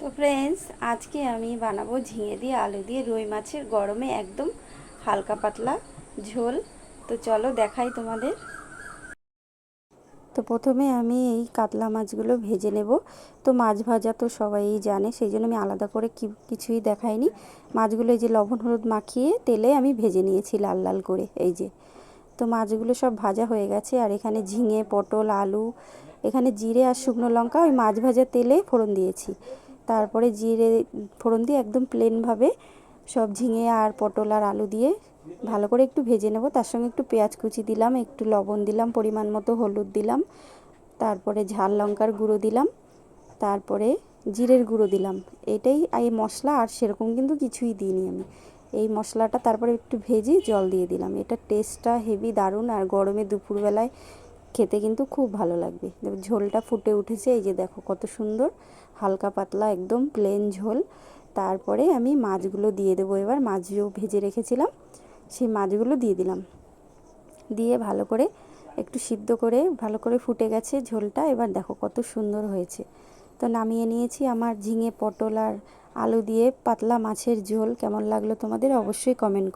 তো ফ্রেন্ডস, আজকে আমি বানাবো ঝিঙে দিয়ে আলু দিয়ে রুই মাছের গরমে একদম হালকা পাতলা ঝোল। তো চলো দেখাই তোমাদের। তো প্রথমে আমি এই কাতলা মাছগুলো ভেজে নেব। তো মাছ ভাজা তো সবাই জানে, সেই জন্য আমি আলাদা করে কিছুই দেখাইনি। মাছগুলো এই যে লবণ হলুদ মাখিয়ে তেলে আমি ভেজে নিয়েছি লাল লাল করে। এই যে তো মাছগুলো সব ভাজা হয়ে গেছে। আর এখানে ঝিঙে, পটল, আলু, এখানে জিরে আর শুকনো লঙ্কা ওই মাছ ভাজা তেলে ফোড়ন দিয়েছি। তারপরে জিরে ফোড়ন দিয়ে একদম প্লেনভাবে সব ঝিঙে আর পটল আর আলু দিয়ে ভালো করে একটু ভেজে নেব। তার সঙ্গে একটু পেঁয়াজ কুচি দিলাম, একটু লবণ দিলাম, পরিমাণ মতো হলুদ দিলাম, তারপরে ঝাল লঙ্কার গুঁড়ো দিলাম, তারপরে জিরের গুঁড়ো দিলাম। এটাই এই মশলা, আর সেরকম কিন্তু কিছুই দিইনি আমি। এই মশলাটা তারপরে একটু ভেজে জল দিয়ে দিলাম। এটা টেস্টটা হেভি দারুণ, আর গরমে দুপুরবেলায় খেতে কিন্তু খুব ভালো লাগবে। ঝোলটা ফুটে উঠেছে, এই যে দেখো কত সুন্দর হালকা পাতলা একদম প্লেন ঝোল। তারপরে আমি মাছগুলো দিয়ে দেবো। এবার মাছগুলো ভেজে রেখেছিলাম, সেই মাছগুলো দিয়ে দিলাম। দিয়ে ভালো করে একটু সিদ্ধ করে ভালো করে ফুটে গেছে ঝোলটা। এবার দেখো কত সুন্দর হয়েছে। তো নামিয়ে নিয়েছি আমার ঝিঙে পটল আর আলু দিয়ে পাতলা মাছের ঝোল। কেমন লাগলো তোমাদের অবশ্যই কমেন্ট করো।